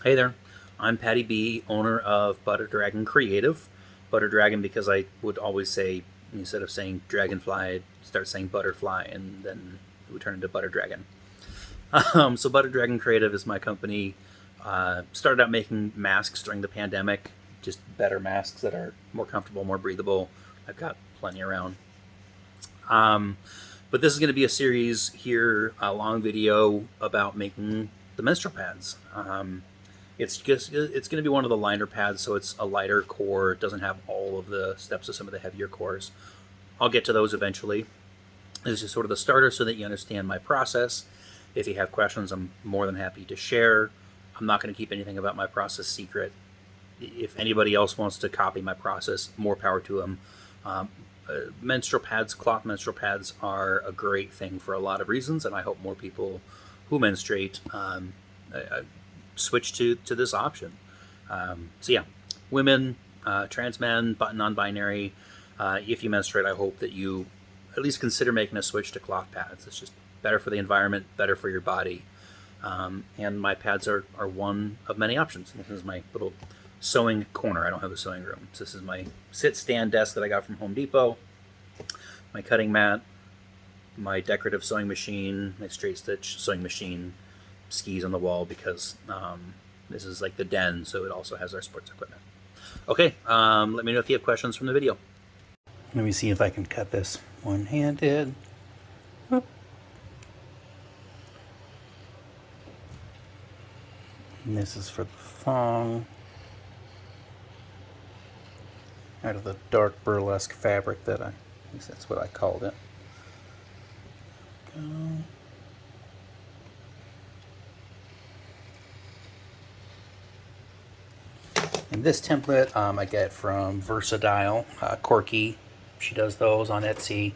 Hey there, I'm Patty B, owner of Butter Dragon Creative. Butter Dragon because I would always say, instead of saying dragonfly, I'd start saying butterfly, and then it would turn into Butter Dragon. So Butter Dragon Creative is my company. Started out making masks during the pandemic, just better masks that are more comfortable, more breathable. I've got plenty around. Um, but this is going to be a series here, a long video about making the menstrual pads. It's going to be one of the liner pads, so it's a lighter core. It doesn't have all of the steps of some of the heavier cores. I'll get to those eventually. This is sort of the starter so that you understand my process. If you have questions, I'm more than happy to share. I'm not going to keep anything about my process secret. If anybody else wants to copy my process, more power to them. Menstrual pads, cloth menstrual pads, are a great thing for a lot of reasons, and I hope more people who menstruate switch to this option. So yeah, women, trans men, non-binary, if you menstruate, I hope that you at least consider making a switch to cloth pads. It's just better for the environment, better for your body. And my pads are one of many options. This is my little sewing corner. I don't have a sewing room. So this is my sit-stand desk that I got from Home Depot, my cutting mat, my decorative sewing machine, my straight stitch sewing machine, skis on the wall because this is like the den, so it also has our sports equipment. Okay, let me know if you have questions from the video. Let me see if I can cut this one-handed. And this is for the thong. Out of the dark burlesque fabric that at least that's what I called it. Go. And this template I get from Versatile, Corky. She does those on Etsy.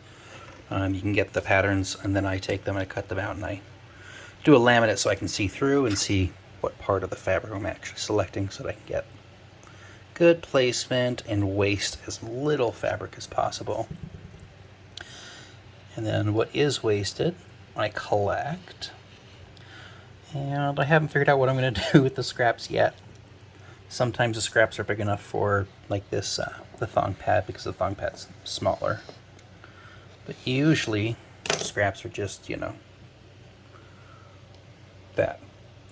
You can get the patterns, and then I take them and I cut them out, and I do a laminate so I can see through and see what part of the fabric I'm actually selecting so that I can get good placement and waste as little fabric as possible. And then what is wasted, I collect. And I haven't figured out what I'm going to do with the scraps yet. Sometimes the scraps are big enough for, like this, the thong pad, because the thong pad's smaller. But usually, scraps are just, that.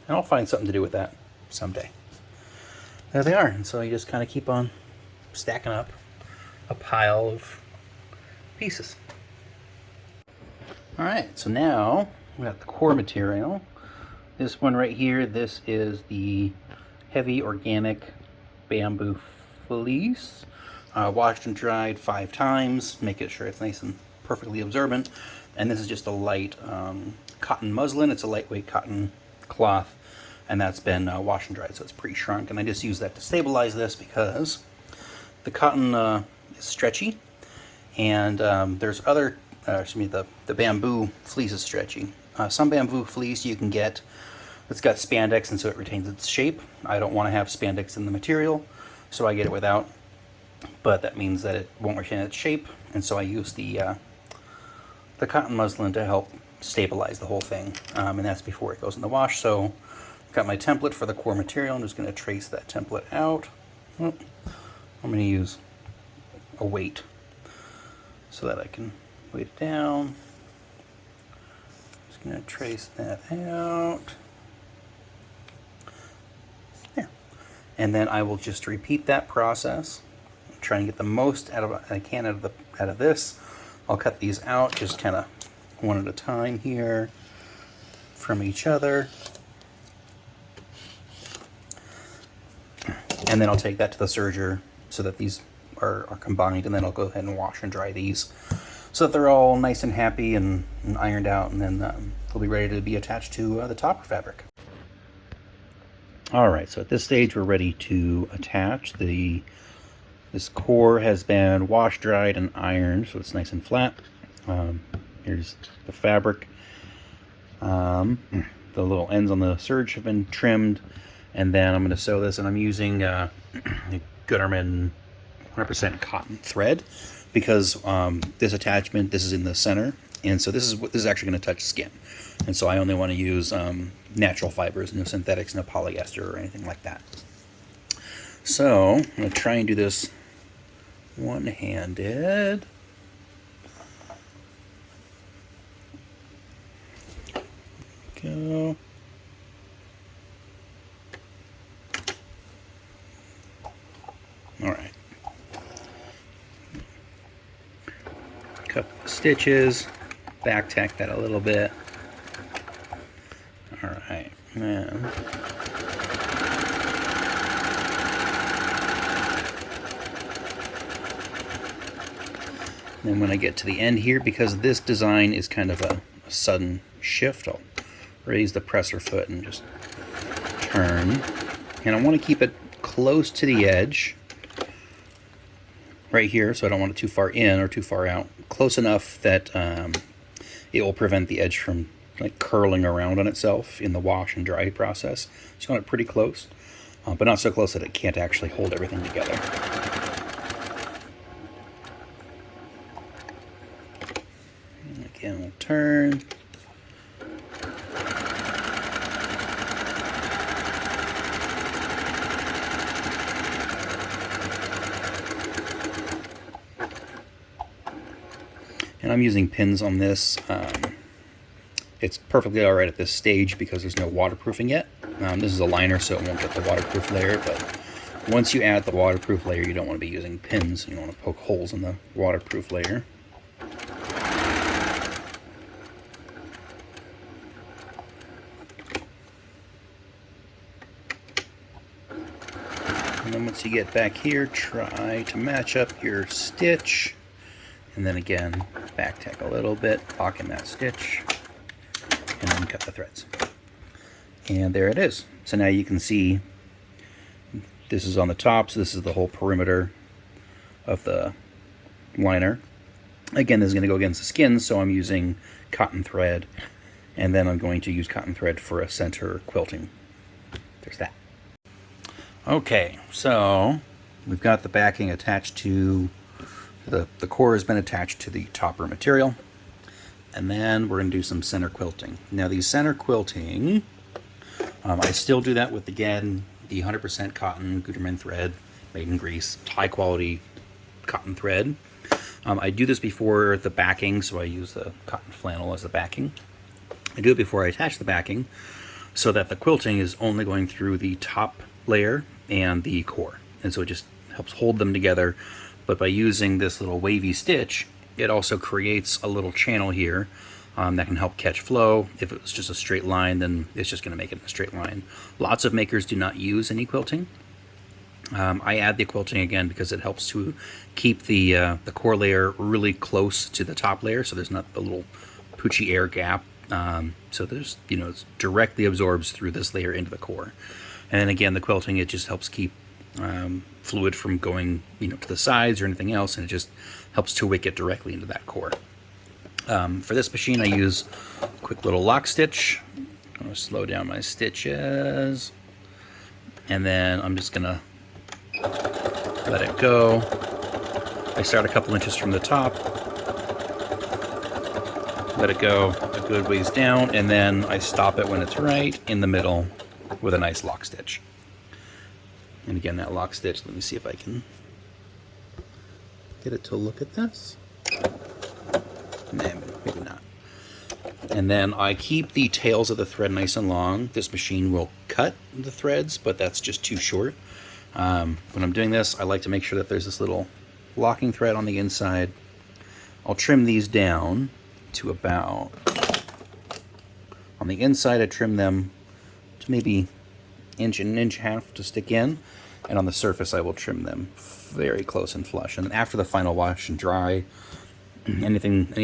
And I'll find something to do with that someday. There they are. And so you just kind of keep on stacking up a pile of pieces. Alright, so now we got the core material. This one right here, this is the heavy organic bamboo fleece. Washed and dried 5 times, make it sure it's nice and perfectly absorbent. And this is just a light cotton muslin. It's a lightweight cotton cloth, and that's been washed and dried, so it's pre-shrunk. And I just use that to stabilize this because the cotton is stretchy, and there's other, the bamboo fleece is stretchy. Some bamboo fleece you can get it's got spandex, and so it retains its shape. I don't want to have spandex in the material, so I get it without. But that means that it won't retain its shape, and so I use the cotton muslin to help stabilize the whole thing. And that's before it goes in the wash. So I've got my template for the core material. I'm just going to trace that template out. I'm going to use a weight so that I can weight it down. Just going to trace that out. And then I will just repeat that process. I'm trying to get the most I can out of this. I'll cut these out just kind of one at a time here from each other. And then I'll take that to the serger so that these are combined, and then I'll go ahead and wash and dry these so that they're all nice and happy and ironed out, and then they'll be ready to be attached to the topper fabric. Alright, so at this stage we're ready to attach. This core has been washed, dried, and ironed, so it's nice and flat. Here's the fabric. The little ends on the serge have been trimmed, and then I'm going to sew this, and I'm using Gutermann 100% cotton thread because this attachment, this is in the center, And so this is actually going to touch skin. And so I only want to use natural fibers, no synthetics, no polyester or anything like that. So I'm going to try and do this one-handed. Go. All right. Couple of stitches, back tack that a little bit. All right, then when I get to the end here, because this design is kind of a sudden shift, I'll raise the presser foot and just turn. And I want to keep it close to the edge right here, so I don't want it too far in or too far out. Close enough that it will prevent the edge from like curling around on itself in the wash and dry process. So I want it pretty close, but not so close that it can't actually hold everything together. And again, we'll turn. And I'm using pins on this. It's perfectly all right at this stage because there's no waterproofing yet. This is a liner, so it won't get the waterproof layer, but once you add the waterproof layer, you don't want to be using pins. You don't want to poke holes in the waterproof layer. And then once you get back here, try to match up your stitch. And then again, back tack a little bit, lock in that stitch, and then cut the threads. And there it is. So now you can see this is on the top, so this is the whole perimeter of the liner. Again, this is going to go against the skin, so I'm using cotton thread, and then I'm going to use cotton thread for a center quilting. There's that. Okay, so we've got the backing attached to the core has been attached to the topper material, and then we're going to do some center quilting. Now these center quilting, I still do that with, again, the 100% cotton Gutermann thread, made in Greece, high quality cotton thread. I do this before the backing, so I use the cotton flannel as the backing. I do it before I attach the backing so that the quilting is only going through the top layer and the core, and so it just helps hold them together. But by using this little wavy stitch, it also creates a little channel here that can help catch flow. If it was just a straight line, then it's just going to make it in a straight line. Lots of makers do not use any quilting. I add the quilting again because it helps to keep the core layer really close to the top layer, so there's not a little poochy air gap. So there's, it directly absorbs through this layer into the core. And then again, the quilting, it just helps keep fluid from going to the sides or anything else, and it just helps to wick it directly into that core. For this machine, I use a quick little lock stitch. I'm going to slow down my stitches, and then I'm just going to let it go. I start a couple inches from the top, let it go a good ways down, and then I stop it when it's right in the middle with a nice lock stitch. And again, that lock stitch, let me see if I can get it to look at this. Maybe not. And then I keep the tails of the thread nice and long. This machine will cut the threads, but that's just too short. When I'm doing this, I like to make sure that there's this little locking thread on the inside. I'll trim these down to about, on the inside I trim them to maybe an inch and a half to stick in, and on the surface I will trim them very close and flush. And after the final wash and dry, any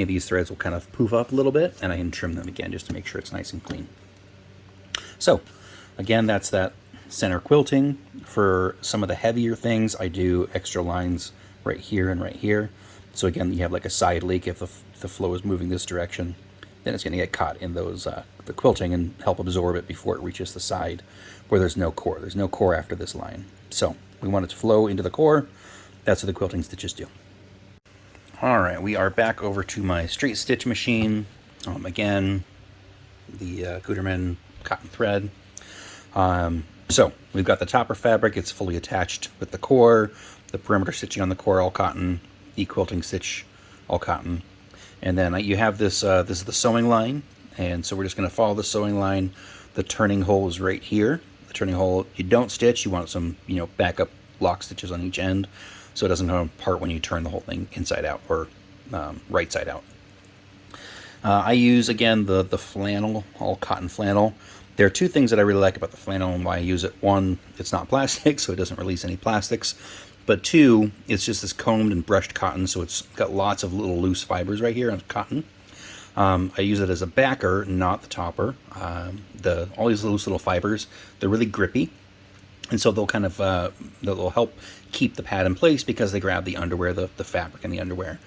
of these threads will kind of poof up a little bit, and I can trim them again just to make sure it's nice and clean. So again, that's that center quilting. For some of the heavier things, I do extra lines right here and right here. So again, you have like a side leak. If the flow is moving this direction, then it's going to get caught in those the quilting and help absorb it before it reaches the side where there's no core. There's no core after this line. So we want it to flow into the core. That's what the quilting stitches do. All right, we are back over to my straight stitch machine. Again, the Gutermann cotton thread. So we've got the topper fabric. It's fully attached with the core, the perimeter stitching on the core, all cotton, the quilting stitch, all cotton. And then you have this, this is the sewing line. And so we're just going to follow the sewing line. The turning hole is right here. The turning hole, you don't stitch. You want some, backup lock stitches on each end, so it doesn't come apart when you turn the whole thing inside out or right side out. I use, again, the flannel, all cotton flannel. There are two things that I really like about the flannel and why I use it. One, it's not plastic, so it doesn't release any plastics. But two, it's just this combed and brushed cotton, so it's got lots of little loose fibers right here on cotton. I use it as a backer, not the topper. All these loose little fibers, they're really grippy. And so they'll kind of, they'll help keep the pad in place because they grab the underwear, the fabric in the underwear.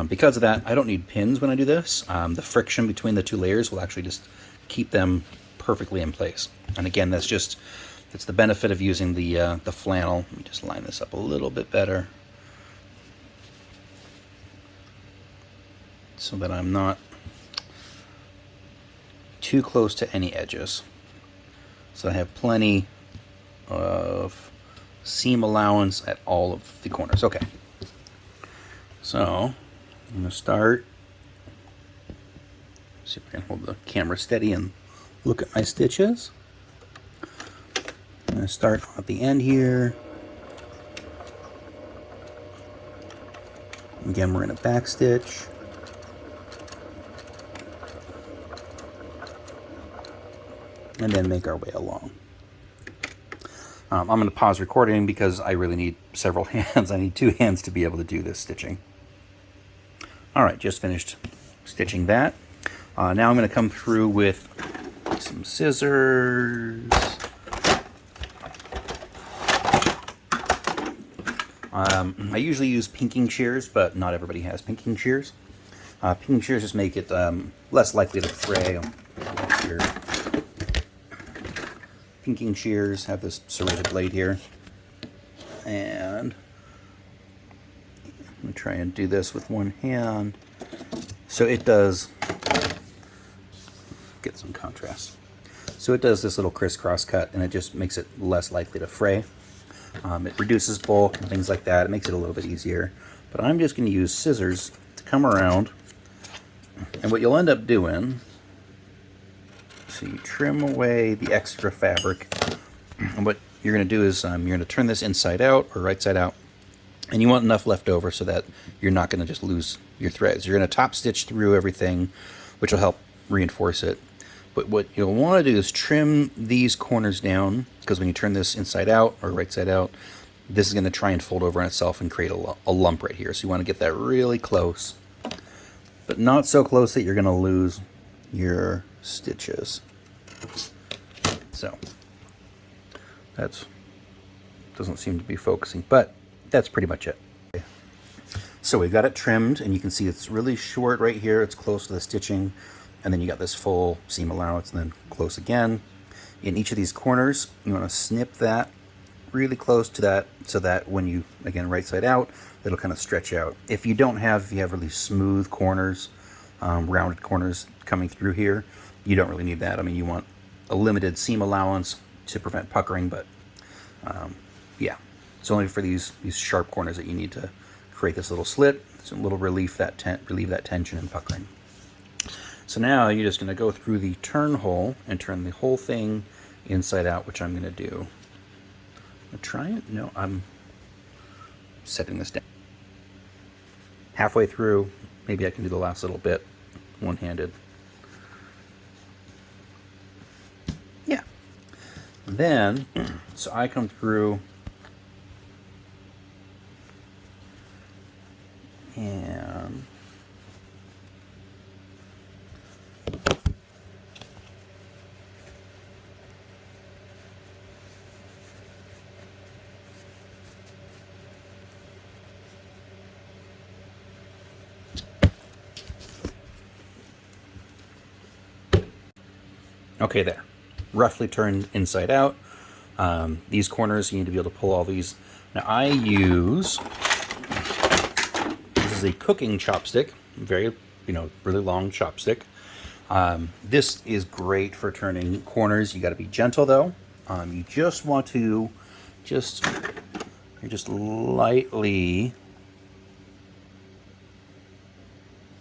Because of that, I don't need pins when I do this. The friction between the two layers will actually just keep them perfectly in place. And again, it's the benefit of using the flannel. Let me just line this up a little bit better so that I'm not too close to any edges. So I have plenty of seam allowance at all of the corners. Okay, so I'm going to start. See if I can hold the camera steady and look at my stitches. I'm going to start at the end here. Again, we're in a back stitch. And then make our way along. I'm going to pause recording because I really need several hands. I need 2 hands to be able to do this stitching. All right, just finished stitching that. Now I'm going to come through with some scissors. I usually use pinking shears, but not everybody has pinking shears. Pinking shears just make it less likely to fray. Here. Pinking shears have this serrated blade here, and I'm going to try and do this with one hand. So it does get some contrast. So it does this little crisscross cut, and it just makes it less likely to fray. It reduces bulk and things like that. It makes it a little bit easier. But I'm just going to use scissors to come around, and what you'll end up doing, so you trim away the extra fabric, and what you're going to do is you're going to turn this inside out or right side out, and you want enough left over so that you're not going to just lose your threads. You're going to top stitch through everything, which will help reinforce it. But what you'll want to do is trim these corners down, because when you turn this inside out or right side out, this is going to try and fold over on itself and create a lump right here. So you want to get that really close, but not so close that you're going to lose your stitches. So that's doesn't seem to be focusing, but that's pretty much it. So we've got it trimmed, and you can see it's really short right here. It's close to the stitching, and then you got this full seam allowance, and then close again. In each of these corners, you want to snip that really close to that, so that when you, again, right side out, it'll kind of stretch out. If you have really smooth corners, rounded corners coming through here, you don't really need that. I mean, you want a limited seam allowance to prevent puckering, but yeah, it's only for these sharp corners that you need to create this little slit. It's a little relieve that tension and puckering. So now you're just going to go through the turn hole and turn the whole thing inside out, which I'm going to do. I'm trying it. No, I'm setting this down. Halfway through, maybe I can do the last little bit one-handed. Yeah. Then, so I come through and okay, there. Roughly turned inside out. These corners, you need to be able to pull all these. Now I use, this is is a cooking chopstick, very, really long chopstick. This is great for turning corners. You got to be gentle though. You just want to you're just lightly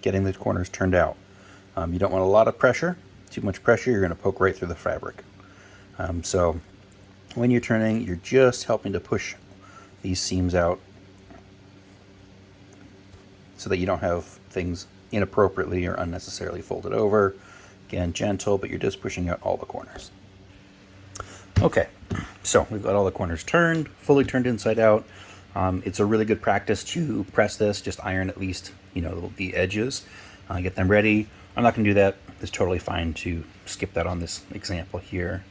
getting the corners turned out. You don't want a lot of pressure. Too much pressure, you're going to poke right through the fabric. So when you're turning, you're just helping to push these seams out so that you don't have things inappropriately or unnecessarily folded over. Again, gentle, but you're just pushing out all the corners. Okay, so we've got all the corners turned, fully turned inside out. It's a really good practice to press this, just iron at least, the edges, get them ready. I'm not going to do that. It's totally fine to skip that on this example here.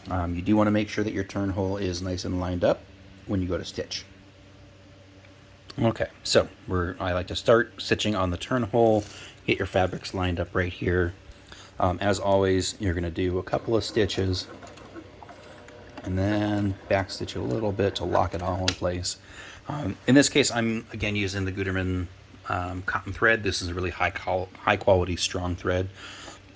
You do want to make sure that your turn hole is nice and lined up when you go to stitch. Okay, so I like to start stitching on the turn hole, get your fabrics lined up right here. As always, you're going to do a couple of stitches and then back stitch a little bit to lock it all in place. In this case, I'm again using the Gutermann cotton thread. This is a really high quality, strong thread.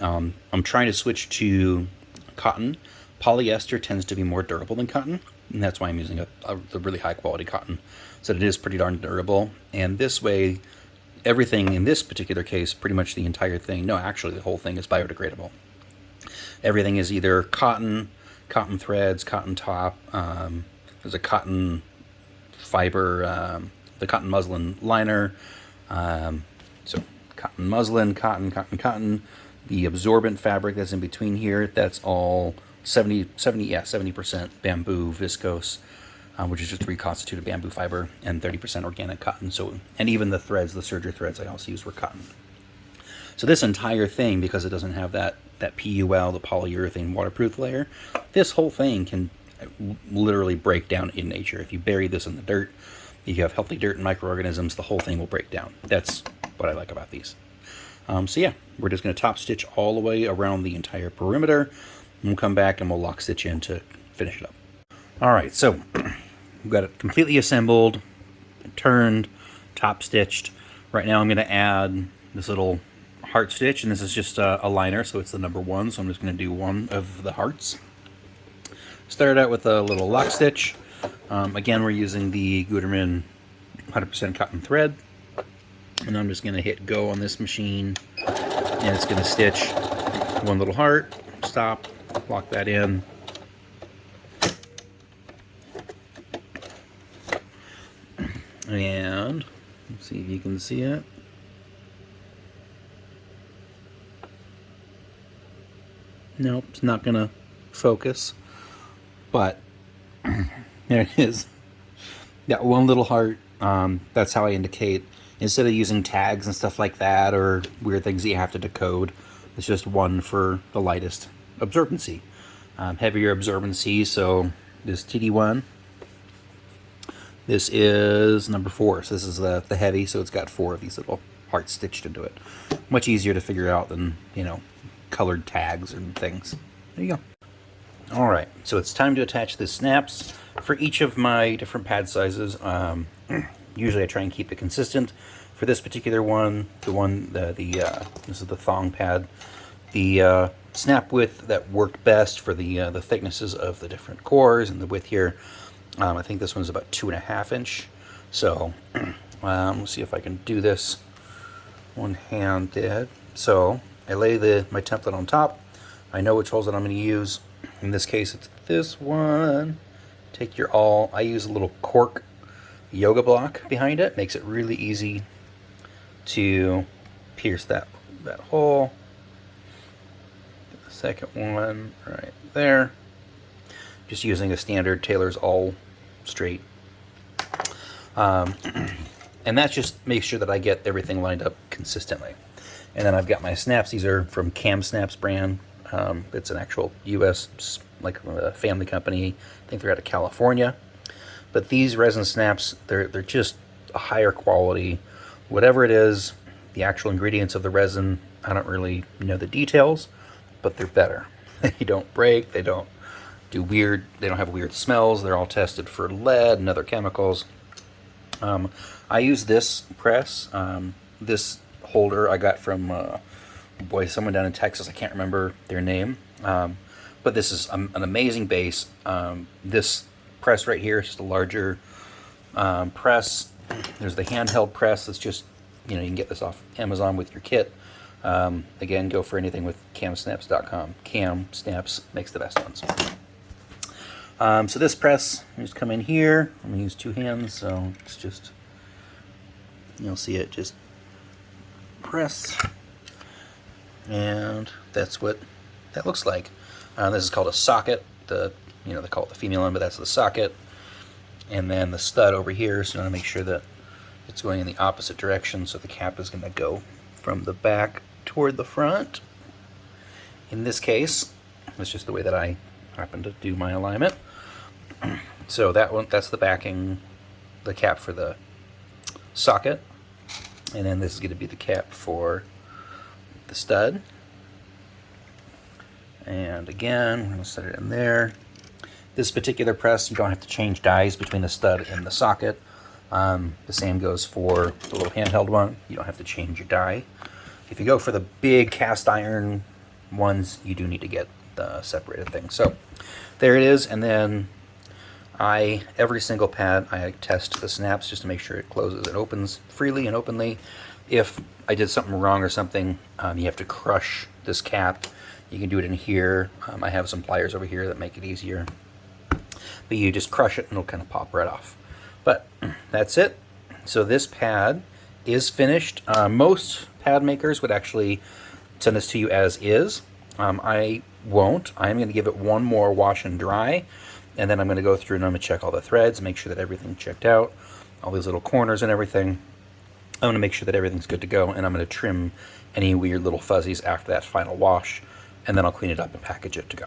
I'm trying to switch to cotton. Polyester tends to be more durable than cotton, and that's why I'm using the really high quality cotton. So it is pretty darn durable. And this way, everything in this particular case, pretty much the entire thing, no, actually the whole thing is biodegradable. Everything is either cotton threads, cotton top, there's a cotton fiber, the cotton muslin liner, so cotton muslin, cotton. The absorbent fabric that's in between here, that's all 70% bamboo viscose, which is just reconstituted bamboo fiber, and 30% organic cotton. So, and even the threads, the serger threads I also use were cotton. So this entire thing, because it doesn't have that PUL, the polyurethane waterproof layer, this whole thing can literally break down in nature. If you bury this in the dirt, you have healthy dirt and microorganisms, the whole thing will break down. That's what I like about these. So yeah, we're just going to top stitch all the way around the entire perimeter, and we'll come back and we'll lock stitch in to finish it up. All right, so we've got it completely assembled, turned, top stitched. Right now I'm going to add this little heart stitch, and this is just a liner, so it's the number 1, so I'm just going to do one of the hearts. Start out with a little lock stitch. Again, we're using the Gutermann 100% cotton thread, and I'm just going to hit go on this machine, and it's going to stitch one little heart, stop, lock that in, and let's see if you can see it. Nope, it's not going to focus, but there it is. Got one little heart. That's how I indicate. Instead of using tags and stuff like that, or weird things that you have to decode, it's just one for the lightest absorbency. Heavier absorbency, so this TD1, this is number 4. So this is the heavy, so it's got 4 of these little hearts stitched into it. Much easier to figure out than, colored tags and things. There you go. All right, so it's time to attach the snaps. For each of my different pad sizes, usually I try and keep it consistent. For this particular one, this is the thong pad. The snap width that worked best for the thicknesses of the different cores and the width here, I think this one's about 2.5 inch. So let's see if I can do this one-handed. So I lay my template on top. I know which holes that I'm going to use. In this case, it's this one. Take your awl. I use a little cork yoga block behind it. Makes it really easy to pierce that hole. Get the second one right there. Just using a standard tailor's awl straight. And that just makes sure that I get everything lined up consistently. And then I've got my snaps. These are from Cam Snaps brand. It's an actual U.S. like family company. I think they're out of California. But these resin snaps, they're just a higher quality. Whatever it is, the actual ingredients of the resin, I don't really know the details, but they're better. They don't break. They don't have weird smells. They're all tested for lead and other chemicals. I use this press. This holder I got from, boy, someone down in Texas. I can't remember their name. But this is an amazing base. This press right here is just a larger press. There's the handheld press that's just, you can get this off Amazon with your kit. Again, go for anything with camsnaps.com. Cam Snaps makes the best ones. So this press, you just come in here. I'm going to use 2 hands, so it's just, you'll see it just press. And that's what that looks like. This is called a socket. They call it the female end, but that's the socket. And then the stud over here, so you want to make sure that it's going in the opposite direction, so the cap is going to go from the back toward the front. In this case, that's just the way that I happen to do my alignment. So that's the backing, the cap for the socket. And then this is going to be the cap for the stud. And again, we're going to set it in there. This particular press, you don't have to change dies between the stud and the socket. The same goes for the little handheld one. You don't have to change your die. If you go for the big cast iron ones, you do need to get the separated thing. So there it is. And then every single pad, I test the snaps just to make sure it closes and opens freely and openly. If I did something wrong or something, you have to crush this cap. You can do it in here. I have some pliers over here that make it easier. But you just crush it and it'll kind of pop right off. But that's it. So this pad is finished. Most pad makers would actually send this to you as is. I won't. I'm going to give it one more wash and dry. And then I'm going to go through and I'm going to check all the threads, make sure that everything's checked out, all these little corners and everything. I'm going to make sure that everything's good to go, and I'm going to trim any weird little fuzzies after that final wash, and then I'll clean it up and package it to go.